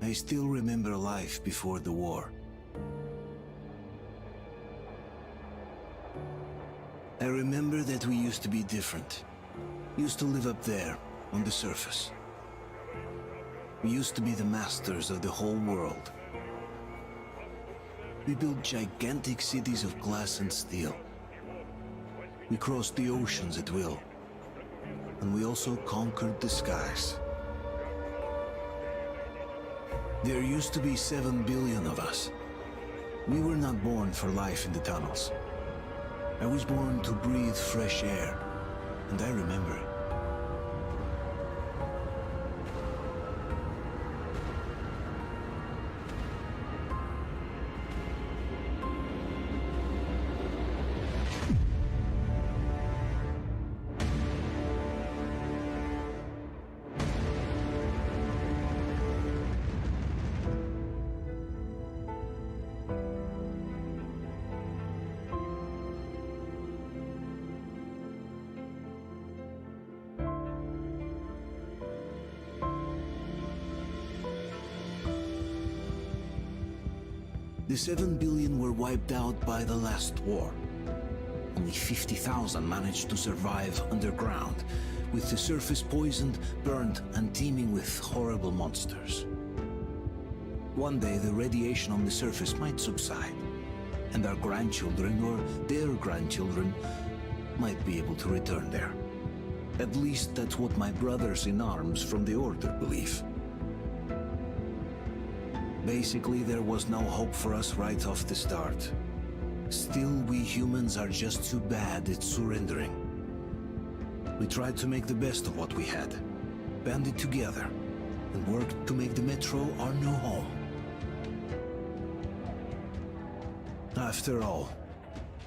I still remember life before the war. I remember that we used to be different. Used to live up there, on the surface. We used to be the masters of the whole world. We built gigantic cities of glass and steel. We crossed the oceans at will. And we also conquered the skies. There used to be 7 billion of us. We were not born for life in the tunnels. I was born to breathe fresh air, and I remember it. The 7 billion were wiped out by the last war. Only 50,000 managed to survive underground, with the surface poisoned, burned, and teeming with horrible monsters. One day the radiation on the surface might subside, and our grandchildren or their grandchildren might be able to return there. At least that's what my brothers in arms from the Order believe. Basically, there was no hope for us right off the start. Still, we humans are just too bad at surrendering. We tried to make the best of what we had, banded together, and worked to make the Metro our new home. After all,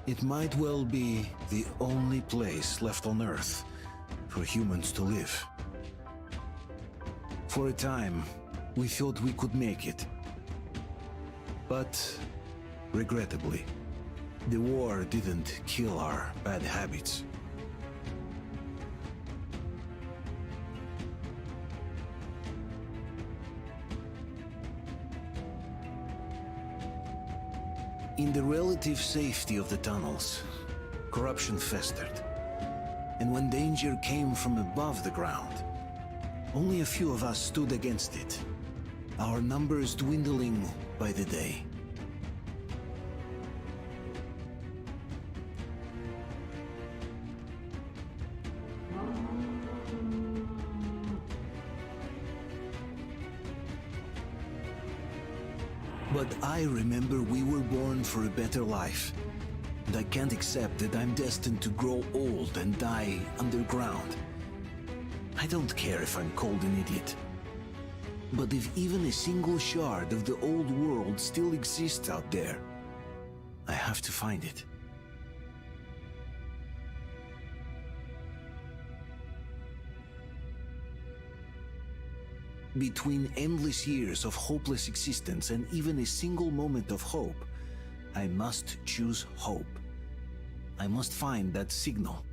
it might well be the only place left on Earth for humans to live. For a time, we thought we could make it. But, regrettably, the war didn't kill our bad habits. In the relative safety of the tunnels, corruption festered. And when danger came from above the ground, only a few of us stood against it, our numbers dwindling by the day. But I remember we were born for a better life, and I can't accept that I'm destined to grow old and die underground. I don't care if I'm called an idiot. But if even a single shard of the old world still exists out there, I have to find it. Between endless years of hopeless existence and even a single moment of hope, I must choose hope. I must find that signal.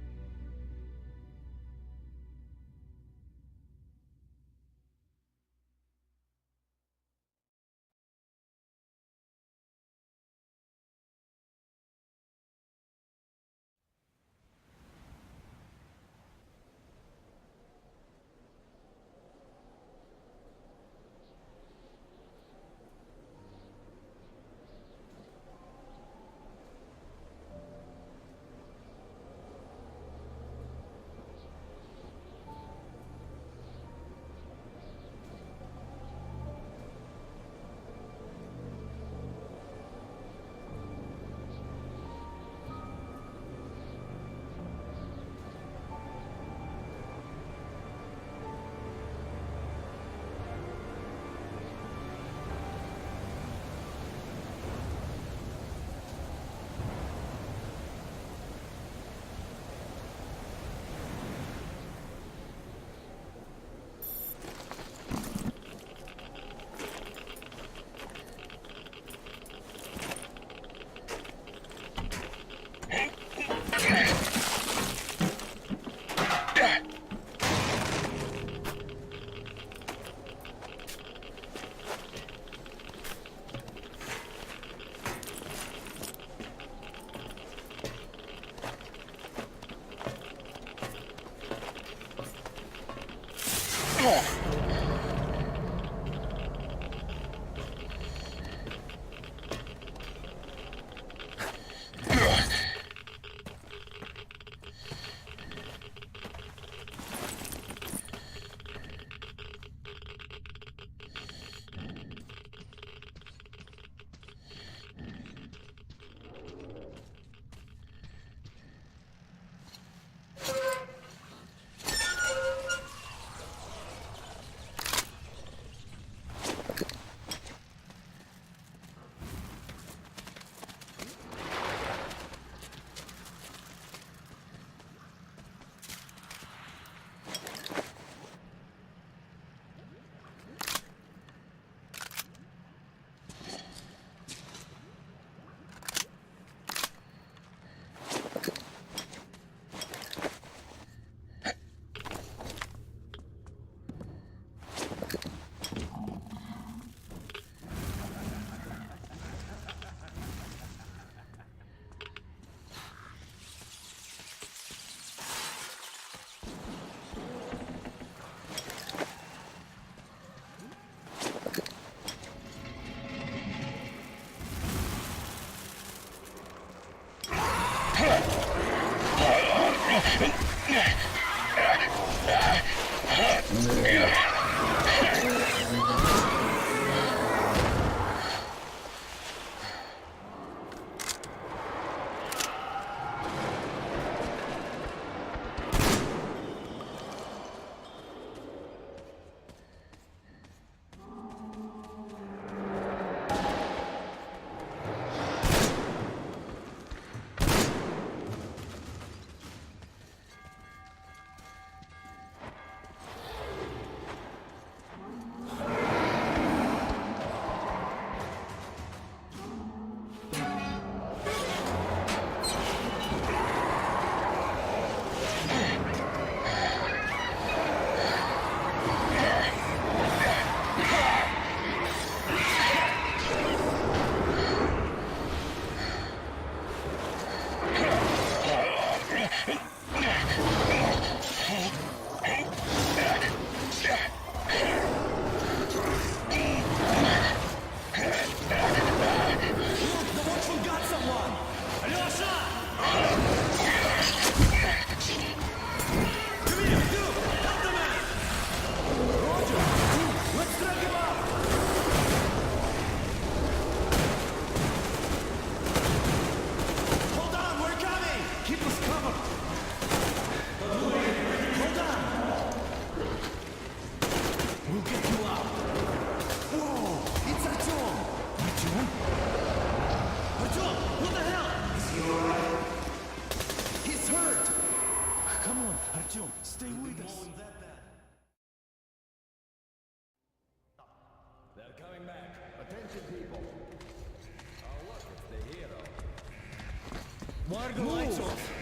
Why are the lights off?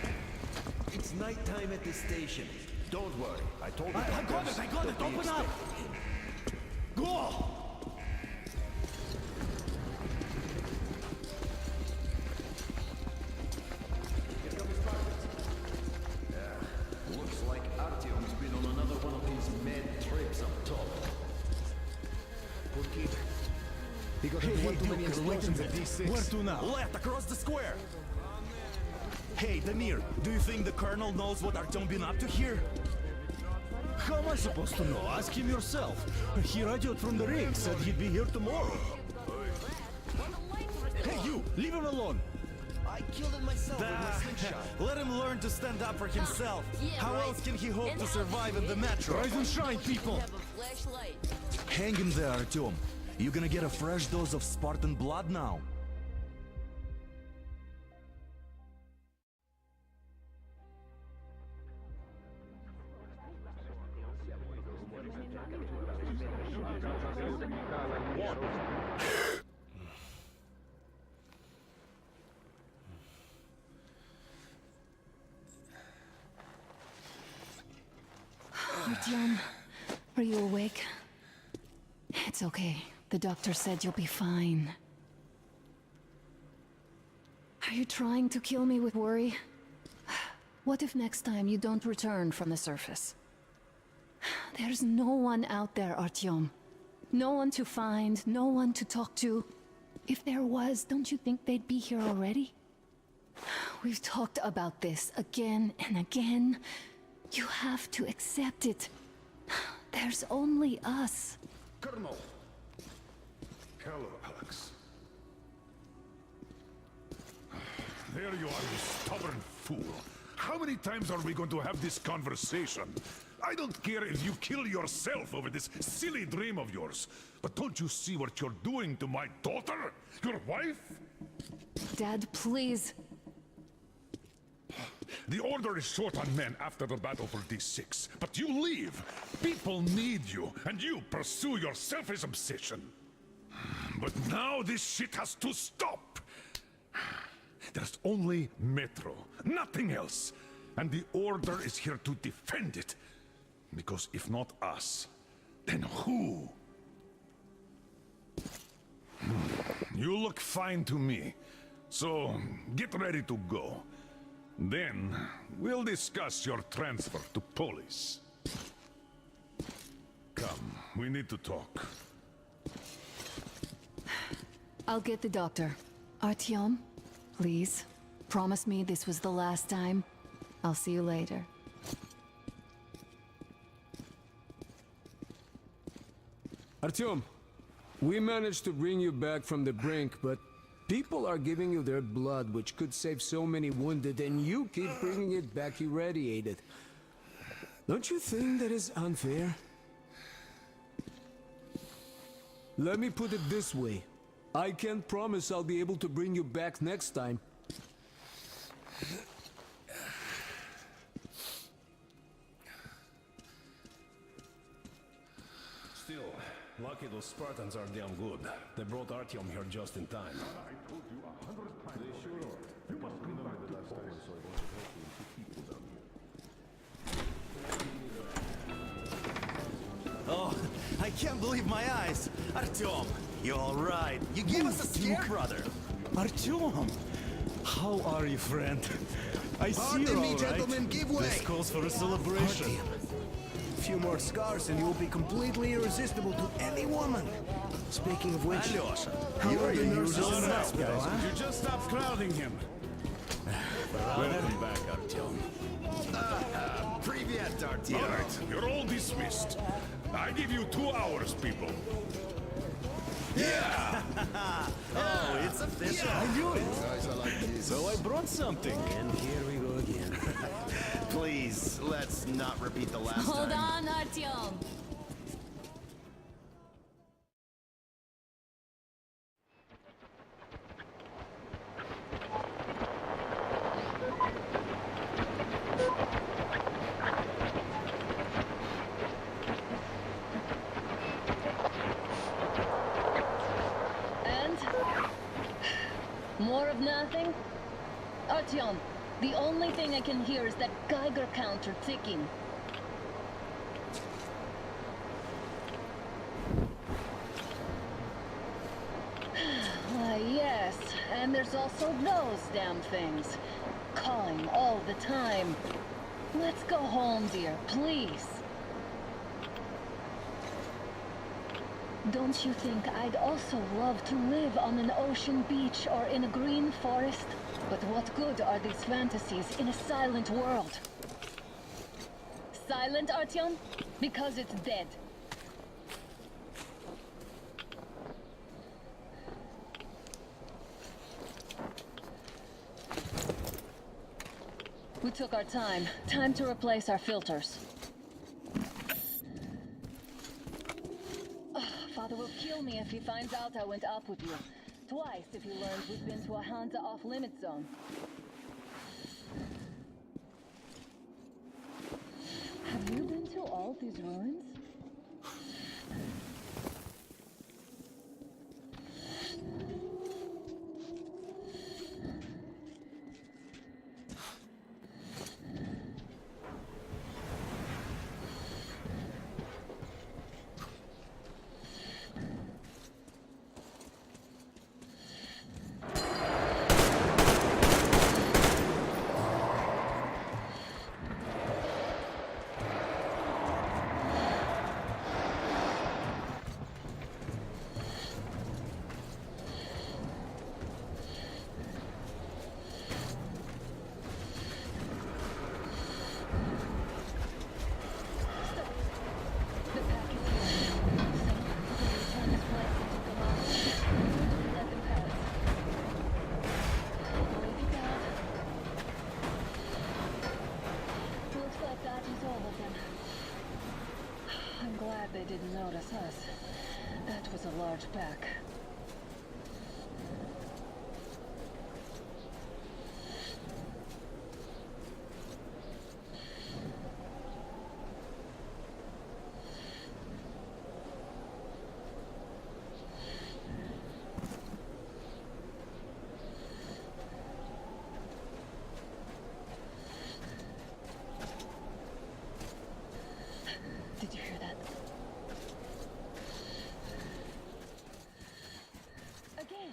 It's nighttime at this station. Don't worry, I told you. I got it, open up! Go! Yeah, looks like Artyom's been on another one of his mad trips up top. Good keep. He got one too many explosions at D6. Where to now? Left, across the square. Hey, Damir, do you think the Colonel knows what Artyom been up to here? How am I supposed to know? Ask him yourself. He radioed from the ring, said he'd be here tomorrow. Hey, you! Leave him alone! I killed it myself with my slingshot. Let him learn to stand up for himself. How else can he hope to survive in the metro? Rise and shine, people! Hang in there, Artyom. You gonna get a fresh dose of Spartan blood now. Artyom, are you awake? It's okay. The doctor said you'll be fine. Are you trying to kill me with worry? What if next time you don't return from the surface? There's no one out there, Artyom. No one to find, no one to talk to. If there was, don't you think they'd be here already? We've talked about this again and again. You have to accept it. There's only us. Colonel! Hello, Alex. There you are, you stubborn fool. How many times are we going to have this conversation? I don't care if you kill yourself over this silly dream of yours. But don't you see what you're doing to my daughter? Your wife? Dad, please. The Order is short on men after the battle for D6. But you leave. People need you, and you pursue your selfish obsession. But now this shit has to stop. There's only Metro, nothing else. And the Order is here to defend it. Because if not us, then who? You look fine to me. So, get ready to go. Then, we'll discuss your transfer to police. Come, we need to talk. I'll get the doctor. Artyom, please. Promise me this was the last time. I'll see you later. Artyom, we managed to bring you back from the brink, but people are giving you their blood, which could save so many wounded, and you keep bringing it back irradiated. Don't you think that is unfair? Let me put it this way. I can't promise I'll be able to bring you back next time. Still, lucky those Spartans are damn good. They brought Artyom here just in time. I told you 100 times. They sure are. You must remember the last time I saw you. Oh, I can't believe my eyes! Artyom, you all right? You gave us a scare, brother! Artyom! How are you, friend? I see Pardon you're me, all right. gentlemen, give way! This calls for a celebration. A few more scars and you'll be completely irresistible to any woman. Speaking of which, Alyosha, how you are are the in nurses your in the zone now, hospital, guys. huh? You just stop crowding him. Welcome back, Artyom. Привет, All Artyom! right, you're all dismissed. I give you 2 hours, people. Yeah! Oh, it's official! I knew it. So I brought something. And here we go again. Please, let's not repeat the last Hold time. on, Artyom. And? More of nothing? Artyom, the only thing I can hear is that Geiger counter ticking. Why, yes, and there's also those damn things. Calling all the time. Let's go home, dear, please. Don't you think I'd also love to live on an ocean beach or in a green forest? But what good are these fantasies in a silent world? Silent, Artyom? Because it's dead. We took our time. Time to replace our filters. Father will kill me if he finds out I went up with you. Twice if he learns we've been to a Hansa off-limit zone. Have you been to all these ruins? they didn't notice us. That was a large pack. Did you hear that? Again.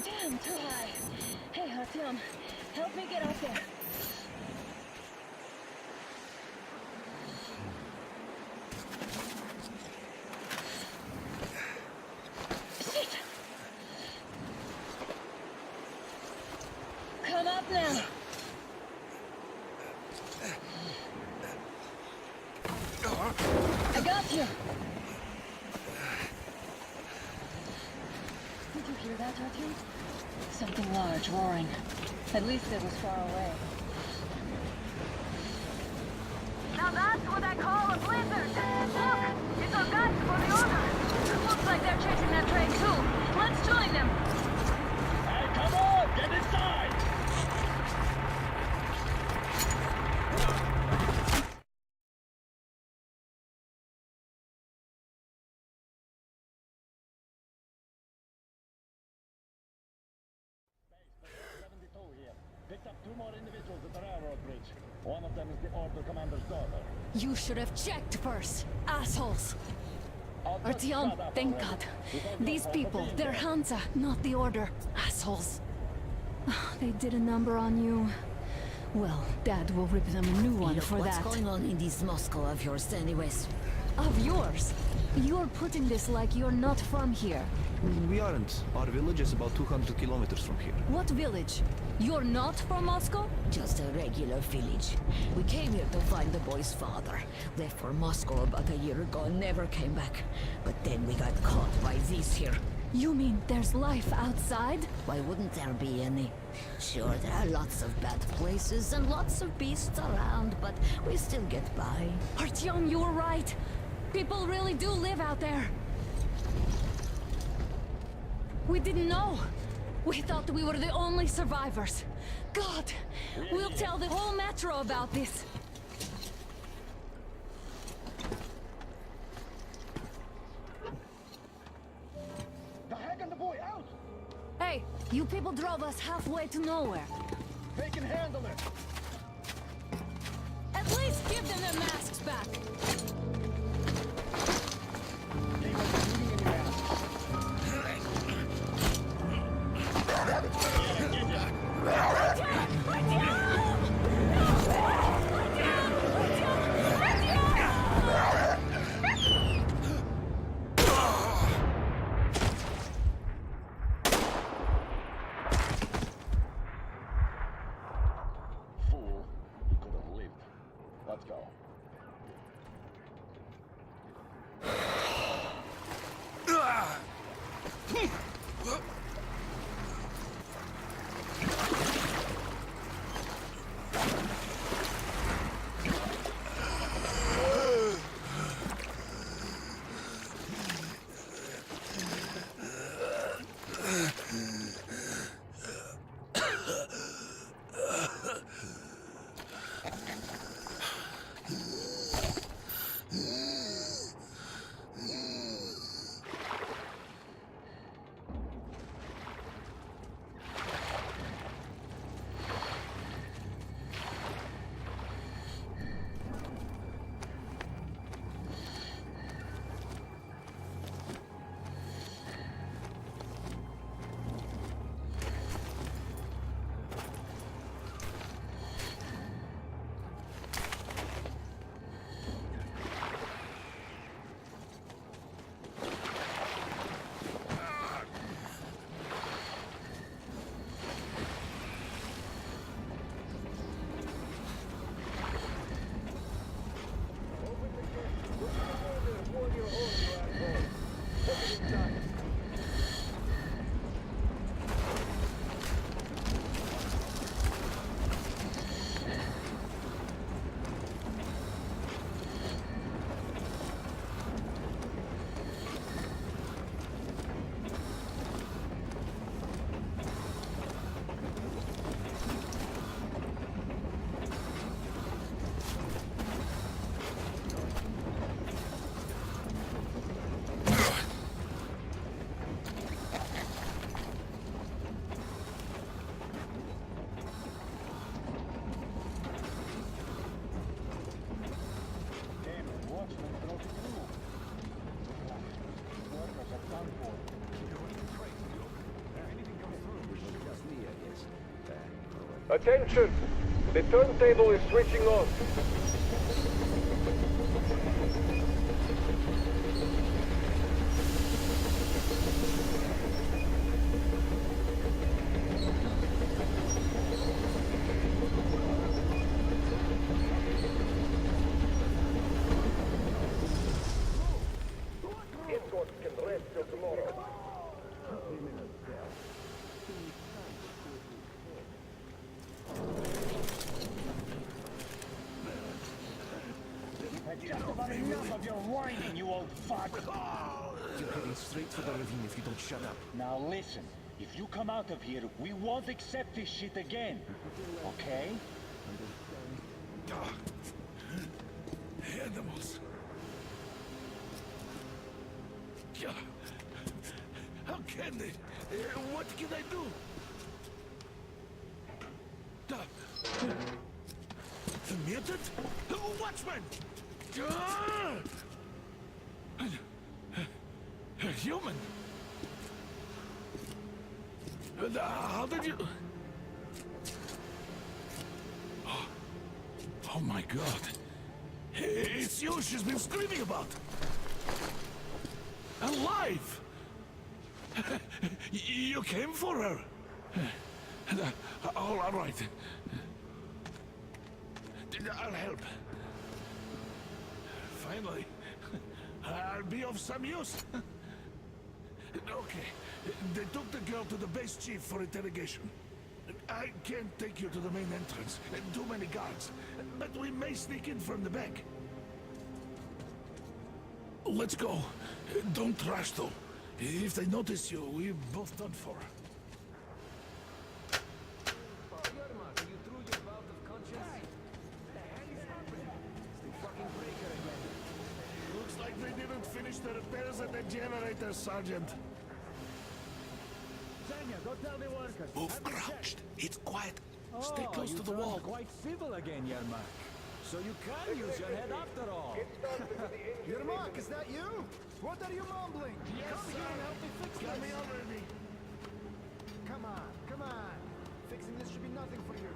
Damn, too high. Hey, Artyom, help me get out there. Shit! Come up now. I got you. Did you hear that, Artyom? Something large roaring. At least it was far away. Now that's what I call a blizzard. Look, it's our guys for the order. Looks like they're chasing that train too. Let's join them. Hey, come on! Get inside! Picked up 2 more individuals at the railroad bridge. One of them is the Order Commander's daughter. You should have checked first, assholes. Artyom, thank God. These people, they're Hansa, not the Order. Assholes. They did a number on you. Well, Dad will rip them a new one for that. What's going on in this Moscow of yours anyways? Of yours? You're putting this like you're not from here. We aren't. Our village is about 200 kilometers from here. What village? You're not from Moscow? Just a regular village. We came here to find the boy's father. Left for Moscow about a year ago and never came back. But then we got caught by these here. You mean there's life outside? Why wouldn't there be any? Sure, there are lots of bad places and lots of beasts around, but we still get by. Artyom, you were right. People really do live out there. We didn't know. We thought we were the only survivors. God, we'll tell the whole metro about this. The hag and the boy out! Hey, you people drove us halfway to nowhere. They can handle it! At least give them their masks back. Keep us shooting in your ass. Fool, you could have lived. Let's go. Attention! The turntable is switching on. Escorts can rest till tomorrow. Enough of your whining, you old fuck! You're heading straight for the ravine if you don't shut up. Now listen, if you come out of here, we won't accept this shit again. Okay? Animals. Yeah. How can they? What can I do? The mutant? Watchman! A human? How did you... Oh my god. It's you she's been screaming about. Alive! You came for her. All right. I'll help. Finally, I'll be of some use. Okay, they took the girl to the base chief for interrogation. I can't take you to the main entrance. Too many guards. But we may sneak in from the back. Let's go. Don't rush, though. If they notice you, we're both done for. Looks like they didn't finish the repairs at the generator, Sergeant. Go tell the workers. Move crouched. It's quiet. Stay close to the wall. Quite civil again, Yermak. So you can use your head after all. Yermak, is that you? What are you mumbling? Yes, Come here and help me fix Got this. me already. Come on, come on. Fixing this should be nothing for you.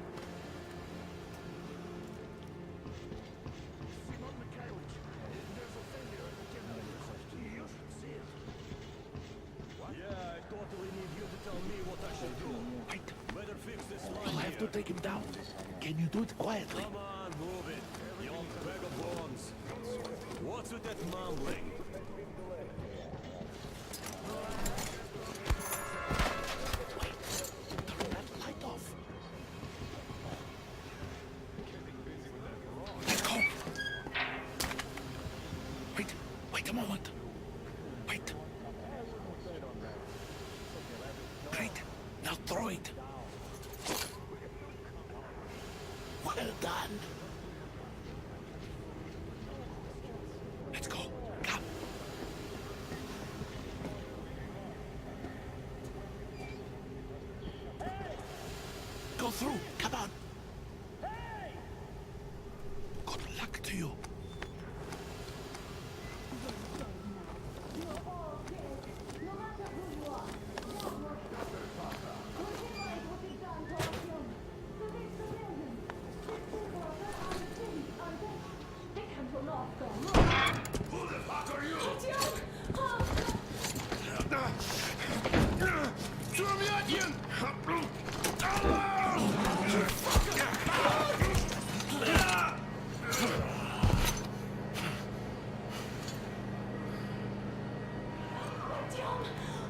Simon Mikhailович, there's a failure at the generator. You should see it. Yeah, I totally need you to tell me what I should do. Wait. Better fix this line We'll have to take him down. Can you do it quietly? Come on, move it. You old bag of bones. What's with that mumbling? Turn that light off. Let's go. Wait a moment. Wait. Great. Now throw it. Well done. Let's go. Come. Go through. Come on. Good luck to you. Who the fuck are you?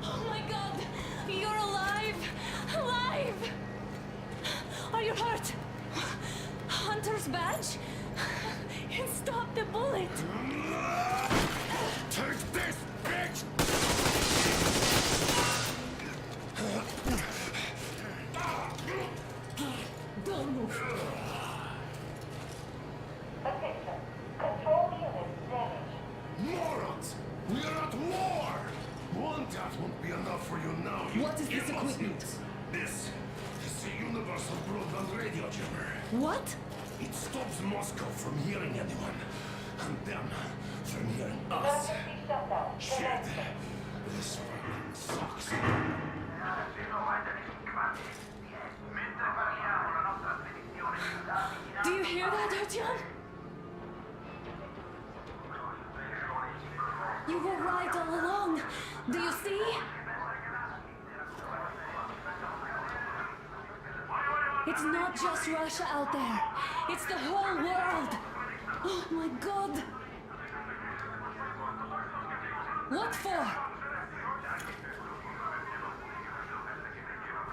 Oh my god! You're alive! Alive! Are you hurt? Hunter's badge? It stopped the bullet! Take this, bitch! Don't move! Attention. Control unit damaged. Morons! We are at war! One tap won't be enough for you now. What is this equipment? This is a universal broadband radio jammer. What? It stops Moscow from hearing anyone, and them from hearing us. Emergency shutdown. Shit! This fucking sucks. You were right all along. Do you see? It's not just Russia out there. It's the whole world. Oh my God. What for?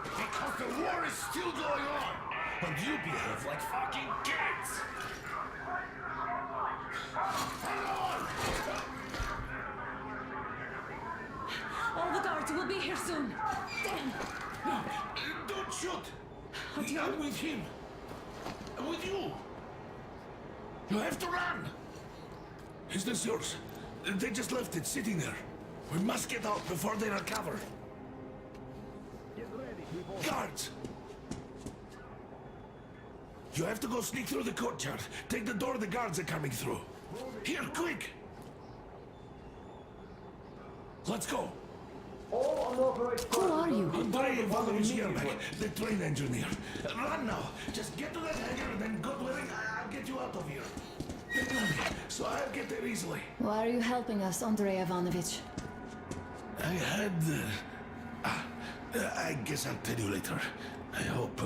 Because the war is still going on, and you behave like fucking kids! Hang on! All the guards will be here soon. Damn. Don't shoot! Artyom? I'm with him. I'm with you. You have to run! Is this yours? They just left it sitting there. We must get out before they recover. Get ready, people. Guards! You have to go sneak through the courtyard. Take the door the guards are coming through. Here, quick! Let's go! All unauthorized Who are you? Andrei Ivanovich Yermak, the train engineer. Run now! Just get to that hangar and then, God willing, I'll get you out of here. They know me, so I'll get there easily. Why are you helping us, Andrei Ivanovich? I had... I guess I'll tell you later. I hope...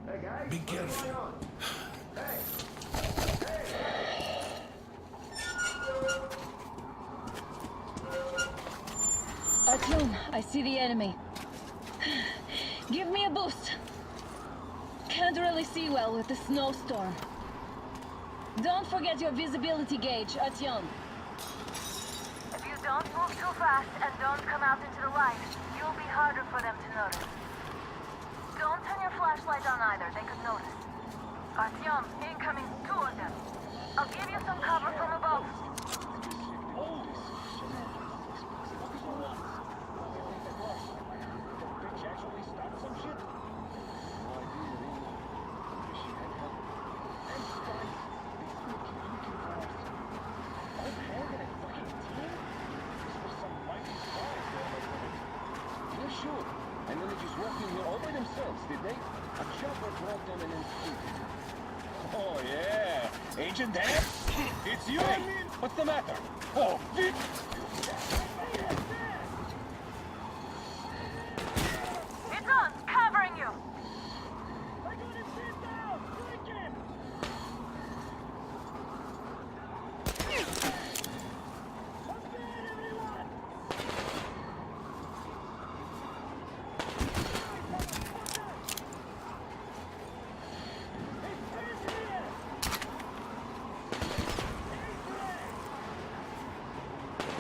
Hey guys, be what's careful. going on? Hey! Artyom, I see the enemy. Give me a boost. Can't really see well with the snowstorm. Don't forget your visibility gauge, Artyom. If you don't move too fast and don't come out into the light, you'll be harder for them to notice. Don't turn your flashlight on either, they could notice. Artyom, incoming, 2 of them. I'll give you some cover from above. And then they just walked in here all by themselves, did they? A chopper brought them and then Oh yeah, Agent Dan? It's you! Hey, what's the matter? Oh, It's on, covering you! I got him pinned down! Break him! I'm dead, everyone!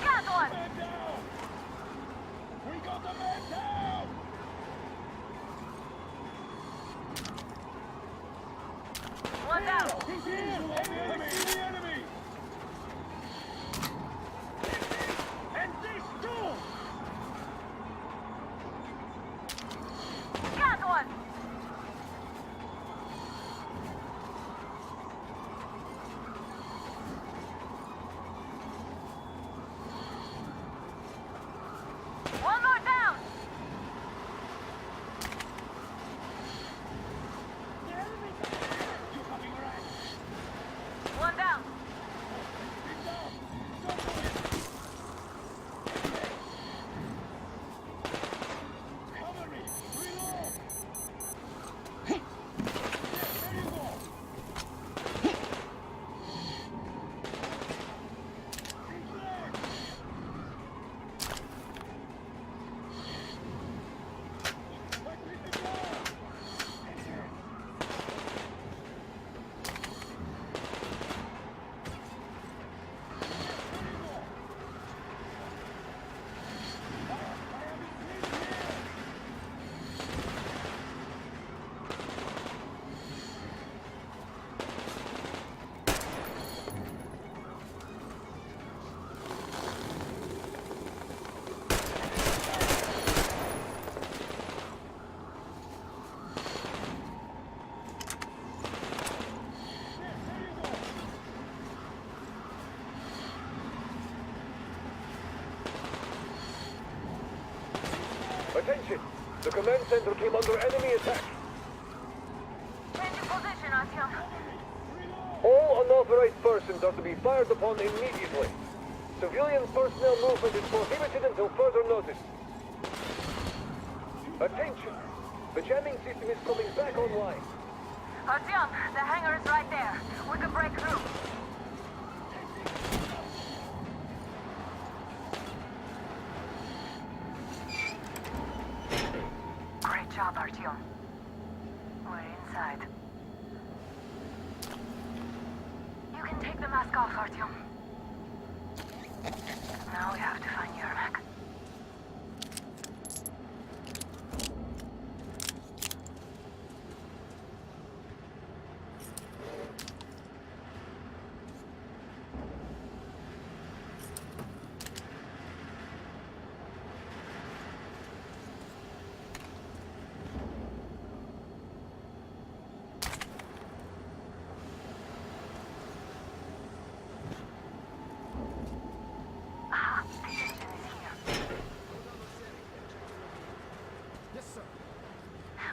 Got one! Man down! We got the man down! One down! He's here! Enemy! See the enemy! And this too! Got one! One more down! You fucking right! One down! He's down! Don't forget! Cover me! Reload! There you go! He's there! Let's hit the ground! Attention! The command center came under enemy attack. Change your position, Artyom. All unauthorized persons are to be fired upon immediately. Civilian personnel movement is prohibited until further notice. Attention! The jamming system is coming back online. Artyom, the hangar is right there. We can break through. Great job, Artyom. We're inside. You can take the mask off, Artyom. Now we have to find Yermak.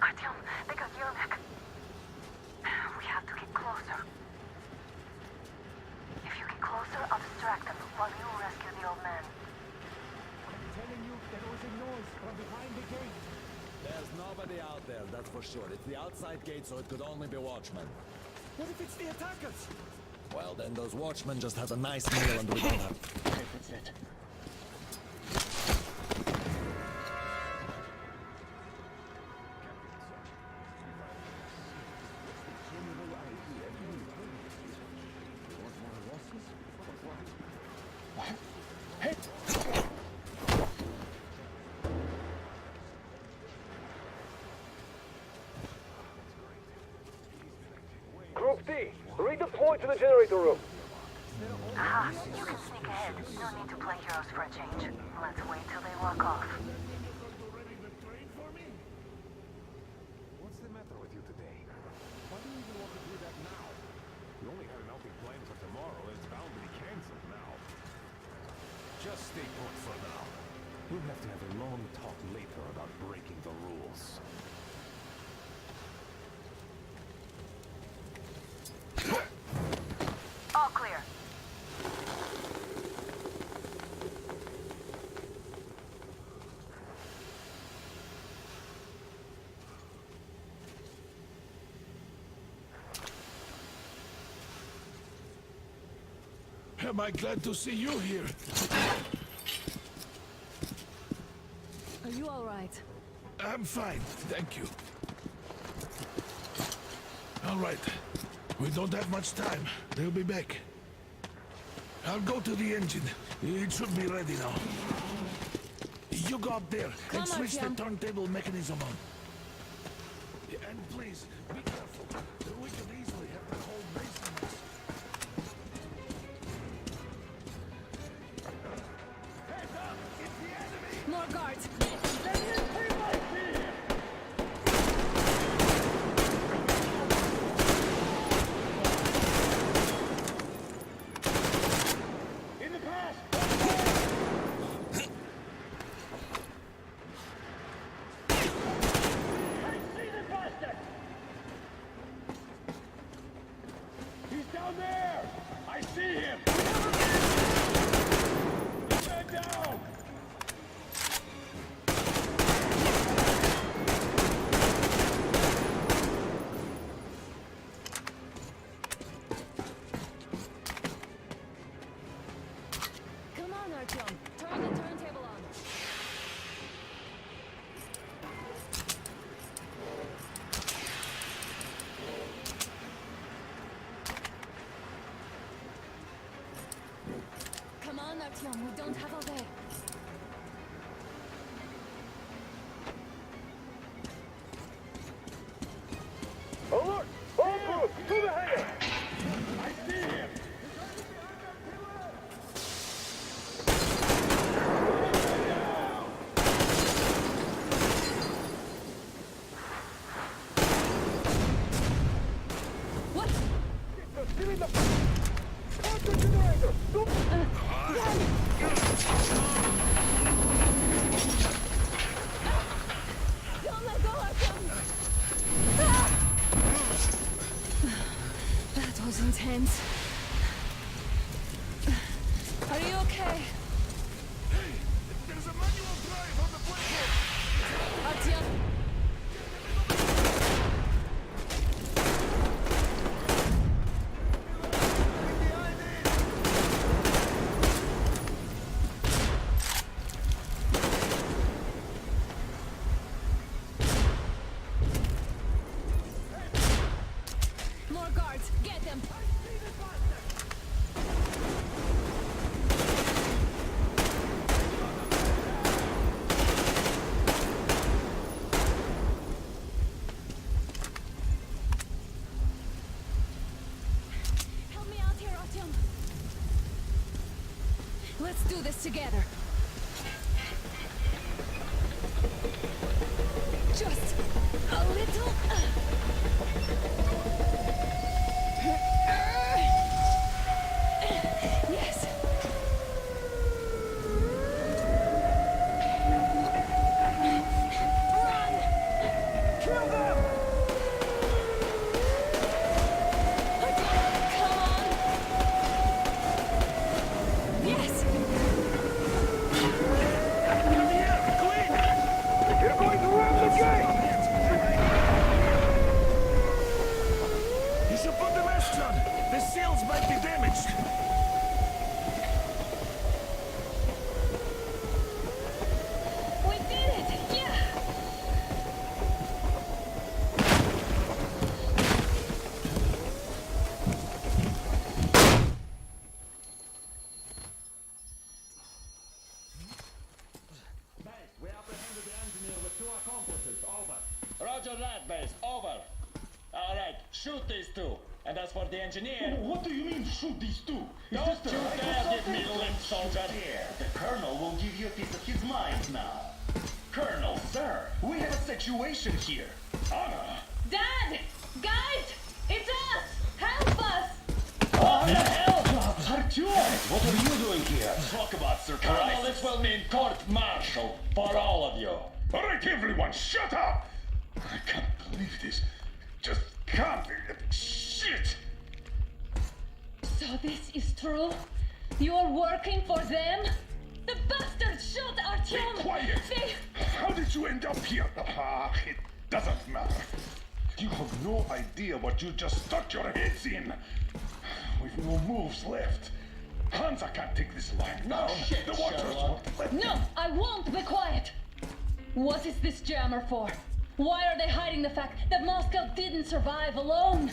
Artyom, they got Yermak. We have to get closer. If you get closer, I'll distract them while you rescue the old man. I'm telling you, there was a noise from behind the gate. There's nobody out there, that's for sure. It's the outside gate, so it could only be watchmen. What if it's the attackers? Well, then those watchmen just had a nice meal and we don't have... That's it. Group D, redeploy to the generator room. Aha, you can sneak ahead. No need to play heroes for a change. Let's wait till they walk off. What's the matter with you today? Why do you even want to do that now? We only had an outing planned for tomorrow, and it's bound to be cancelled now. Just stay put for now. We'll have to have a long talk later about breaking the rules. All clear. Am I glad to see you here? Are you all right? I'm fine, thank you. All right. We don't have much time. They'll be back. I'll go to the engine. It should be ready now. You go up there and switch the turntable mechanism on. And please, be careful. We could easily have the whole base on us. Heads up! It's the enemy! More guards! Turn the turntable on. Come on, Artyom, we don't have all day. Alert! All groups, to the hangar! I see him! Still in the... Counter generator! do this together. Just a little... Yes. Run! Kill them! Come on! Yes! Come here, quick! You're going to ram the gate! You should put the masts on. The sails might be damaged. We did it! Yeah! We apprehended the engineer with 2 accomplices. Over. Roger that, base. Over. All right, shoot these 2. And as for the engineer... What do you mean, shoot these 2? Don't you dare give me lip, soldier. The Colonel will give you a piece of his mind now. Colonel, sir, we have a situation here. Anna! Dad! Guys! It's us! Help us! What the hell? Artyom, what are you doing here? Talk about surprise. Colonel, this will mean court-martial for all of you. All right, everyone, shut up! I can't believe this. Just can't. Shit! So this is true? You're working for them? The bastards shot Artyom! Be quiet! They... How did you end up here? It doesn't matter. You have no idea what you just stuck your heads in. We've no moves left. Hansa can't take this line down. shit, The watchers Sherlock. won't let No, I won't be quiet! What is this jammer for? Why are they hiding the fact that Moscow didn't survive alone?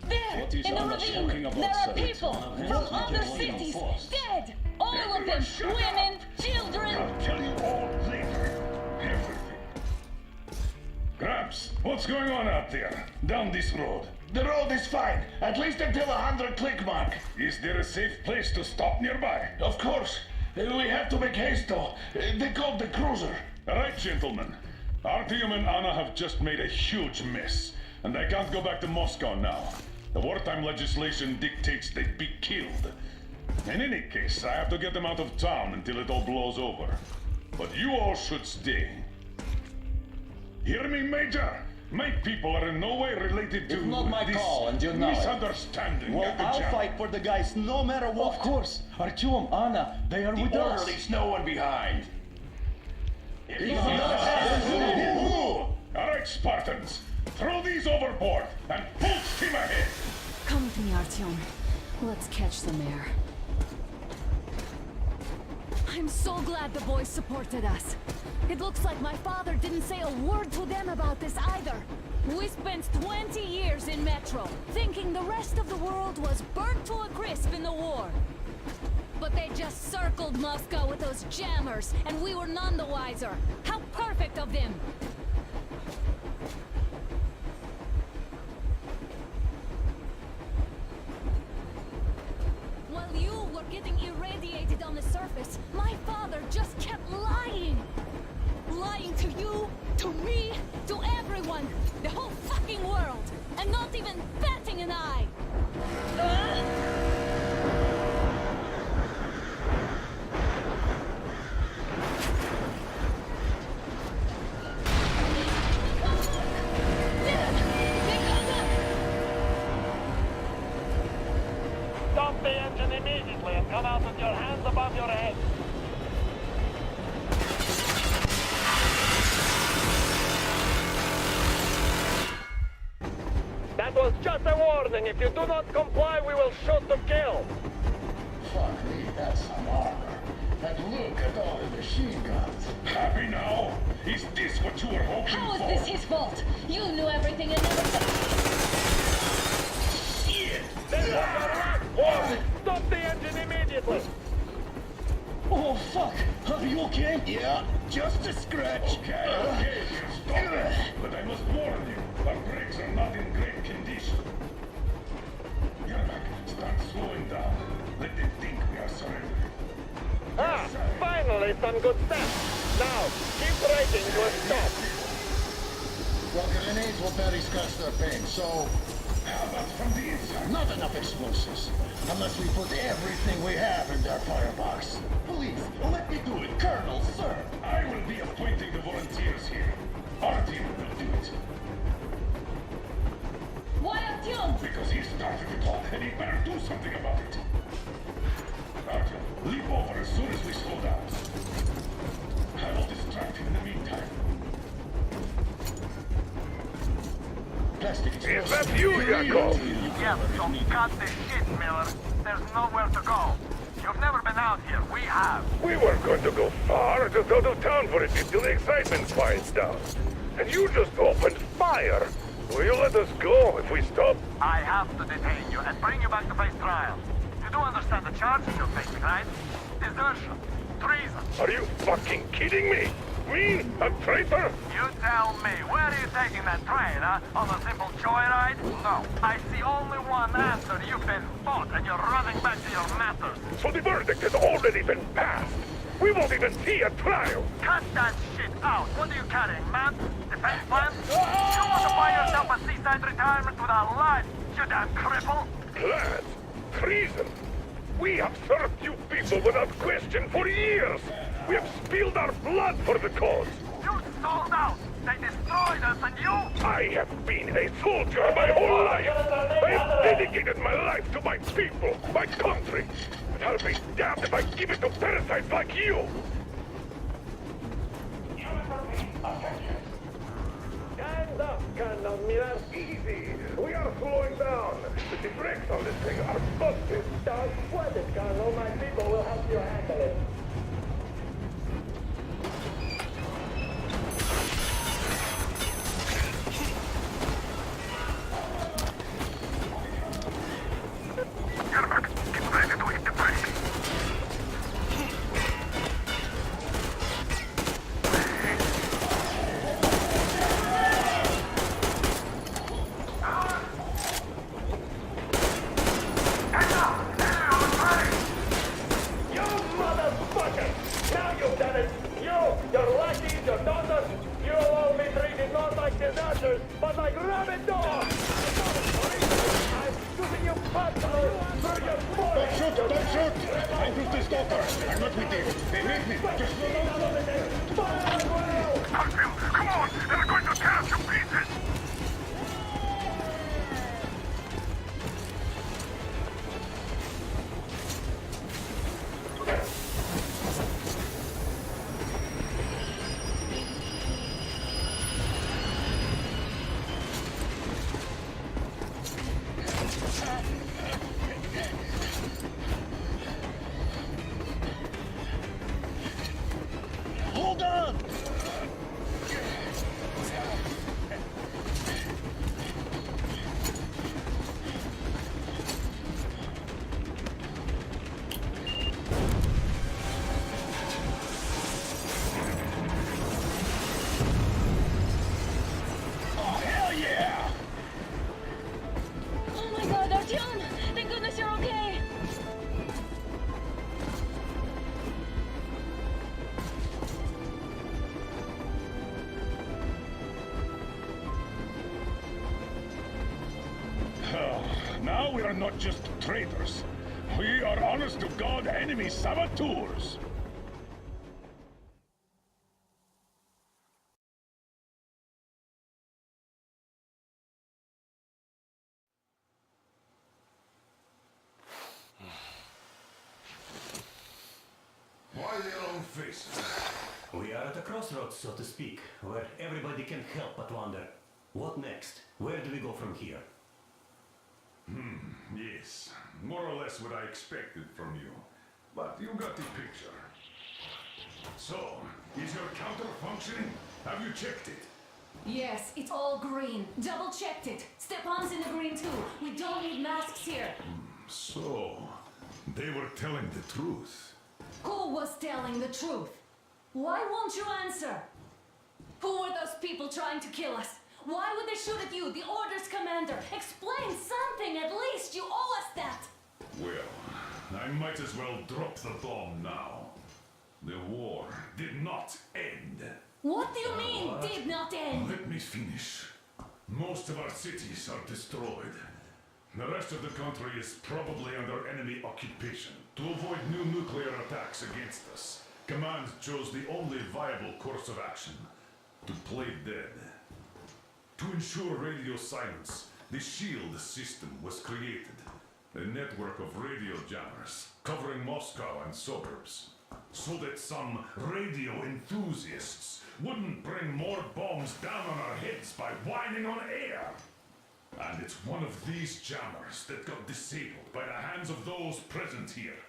There, What is in the Anna ravine, talking about, there are sir? people It's from not other just cities, force. dead! All of them, shut up. women, children! I'll tell you all later. Everything. Gramps, what's going on out there? Down this road? The road is fine, at least until 100 click mark. Is there a safe place to stop nearby? Of course. We have to make haste though. They called the cruiser. All right, gentlemen. Artyom and Anna have just made a huge mess, and they can't go back to Moscow now. The wartime legislation dictates they'd be killed. In any case, I have to get them out of town until it all blows over. But you all should stay. Hear me, Major? My people are in no way related to It's not my this call, and you know it. misunderstanding Well, at the I'll jam. fight for the guys no matter what. Of course. Artyom, Anna, they are The with us. orderlies, no one behind. All right, Spartans. Throw these overboard and full steam ahead. Come with me, Artyom. Let's catch some air. I'm so glad the boys supported us. It looks like my father didn't say a word to them about this either. We spent 20 years in Metro, thinking the rest of the world was burnt to a crisp in the war. But they just circled Moscow with those jammers, and we were none the wiser. How perfect of them! While you were getting irradiated on the surface, my father just kept lying! Lying to you, to me, to everyone! The whole fucking world! And not even batting an eye! Stop the engine immediately and come out with your hands above your head. That was just a warning. If you do not comply, we will shoot to kill. Fuck me, that's some armor. And look at all the machine guns. Happy now? Is this what you were hoping How is for? this his fault? You knew everything and never said... Shit! Warning! Stop the engine immediately. Oh, fuck. Are you okay? Yeah, just a scratch. Okay, stop it. But I must warn you, our brakes are not in great condition. Yermak, start slowing down. Let them think we are surrendering. Ah, finally some good stuff. Now, keep braking to a stop. Well, grenades will barely scratch their paint, so... How about from the inside? Not enough explosives. Unless we put everything we have in their firebox. Please, let me do it, Colonel, sir. I will be appointing the volunteers here. Our team will do it. Why Artyom? Because he started it all, and he better do something about it. Artyom, leap over as soon as we slow down. I will distract him in the meantime. Plastic Is that you, Yakov? Yes, so cut the shit, Miller. There's nowhere to go. You've never been out here. We have. We weren't going to go far, just out of town for a bit till the excitement quiets down. And you just opened fire. Will you let us go if we stop? I have to detain you and bring you back to face trial. You do understand the charges you're facing, right? Desertion. Treason. Are you fucking kidding me? Me? A traitor? You tell me, where are you taking that train, huh? On a simple joyride? No. I see only one answer. You've been fought and you're running back to your masters. So the verdict has already been passed. We won't even see a trial. Cut that shit out. What are you carrying, man? Defense plans? You want to buy yourself a seaside retirement without life, you damn cripple? Plans? Treason? We have served you people without question for years. We have spilled our blood for the cause. You sold out. They destroyed us and you... I have been a soldier my whole life. I have dedicated my life to my people, my country. And I'll be damned if I give it to parasites like you. Stand up, Colonel Miller. Easy. We are slowing down. The brakes on this thing are busted. Don't sweat it, Colonel. My people will help you handle it. Now we are not just traitors. We are honest-to-God enemy saboteurs. Why the long face? We are at a crossroads, so to speak, where everybody can help but wonder, what next? Where do we go from here? Yes, more or less what I expected from you. But you got the picture. So, is your counter functioning? Have you checked it? Yes, it's all green. Double checked it. Stepan's in the green too. We don't need masks here. So, they were telling the truth. Who was telling the truth? Why won't you answer? Who were those people trying to kill us? Why would they shoot at you, the Order's commander? Explain something, at least. You owe us that. Well, I might as well drop the bomb now. The war did not end. What do you mean, did not end? Let me finish. Most of our cities are destroyed. The rest of the country is probably under enemy occupation. To avoid new nuclear attacks against us, Command chose the only viable course of action: to play dead. To ensure radio silence, the SHIELD system was created. A network of radio jammers covering Moscow and suburbs, so that some radio enthusiasts wouldn't bring more bombs down on our heads by whining on air. And it's one of these jammers that got disabled by the hands of those present here.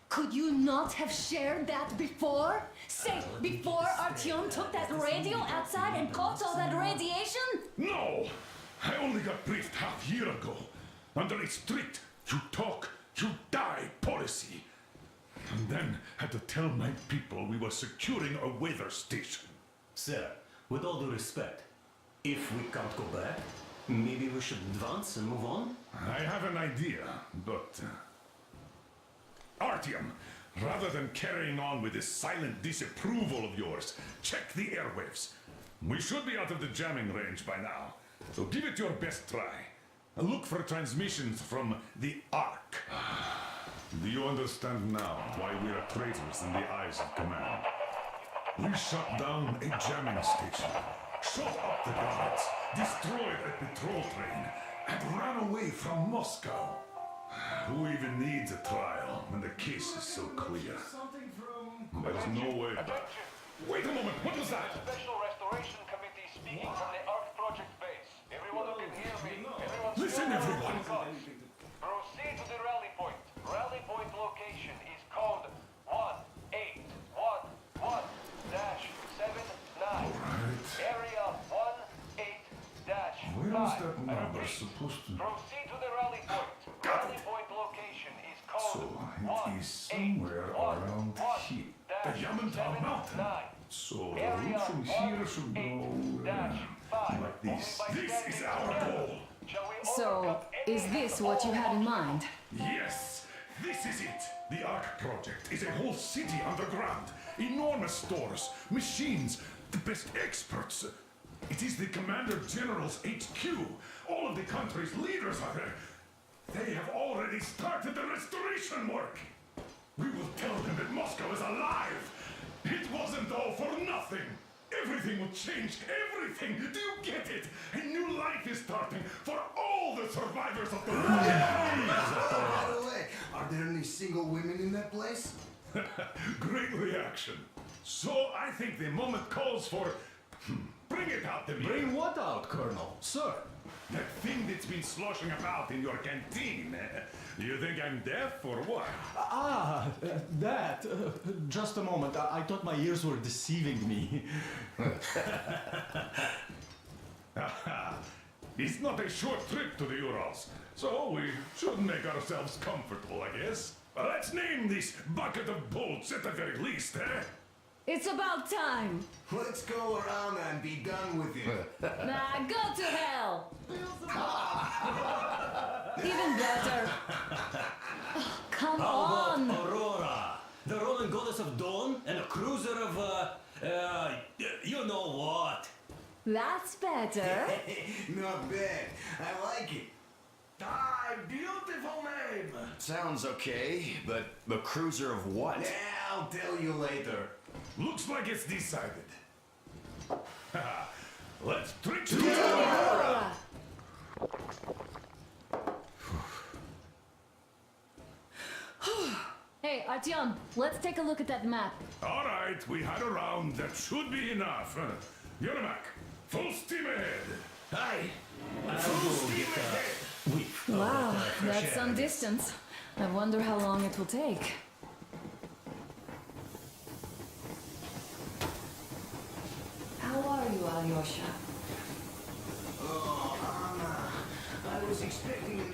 Could you not have shared that before? Say, before Artyom took that radio outside and caught all that radiation? No! I only got briefed half year ago, under a strict you talk, you die policy. And then had to tell my people we were securing a weather station. Sir, with all due respect, if we can't go back, maybe we should advance and move on? I have an idea, but... Artyom, rather than carrying on with this silent disapproval of yours, check the airwaves. We should be out of the jamming range by now, so give it your best try. Look for transmissions from the Ark. Do you understand now why we are traitors in the eyes of Command? We shut down a jamming station, shot up the guards, destroyed a patrol train, and ran away from Moscow. Who even needs a trial when the case is so clear? There's no way back. Wait a moment, what was that? Special Restoration Committee speaking from the Ark Project base. Everyone who can hear me, Listen, everyone! Proceed to the rally point. Rally point location is code 1811-79. Area 18-5. Where is that number supposed to be? Proceed to the rally point. Rally point location is code So it is somewhere around here. The Yamantau Mountain. So the route from here should go like this. This is our goal. So, is this what you had in mind? Yes, this is it. The Ark Project is a whole city underground. Enormous stores, machines, the best experts. It is the Commander General's HQ. All of the country's leaders are there. They have already started the restoration work. We will tell them that Moscow is alive. It wasn't all for nothing. Everything will change. Everything. Do you get it? A new life is starting for all the survivors of the war. By the way, are there any single women in that place? Great reaction. So I think the moment calls for... Bring it out to me. Bring what out, Colonel? Sir? That thing that's been sloshing about in your canteen. You think I'm deaf or what? That. Just a moment. I thought my ears were deceiving me. It's not a short trip to the Urals, so we should make ourselves comfortable, I guess. Let's name this bucket of bolts at the very least, eh? It's about time. Let's go around and be done with it. Nah, go to hell. Even better. Oh, come on. Aurora, the rolling goddess of dawn, and a cruiser of, you know what? That's better. Not bad. I like it. Ah, beautiful name. Sounds okay, but the cruiser of what? Yeah, I'll tell you later. Looks like it's decided. Let's trick to Aurora. Hey, Artyom, let's take a look at that map. All right, we had a round. That should be enough. Yermak, full steam ahead. Aye. Full steam ahead. Wow, that's some distance. I wonder how long it will take. How are you, Alyosha? Oh, Anna, I was expecting an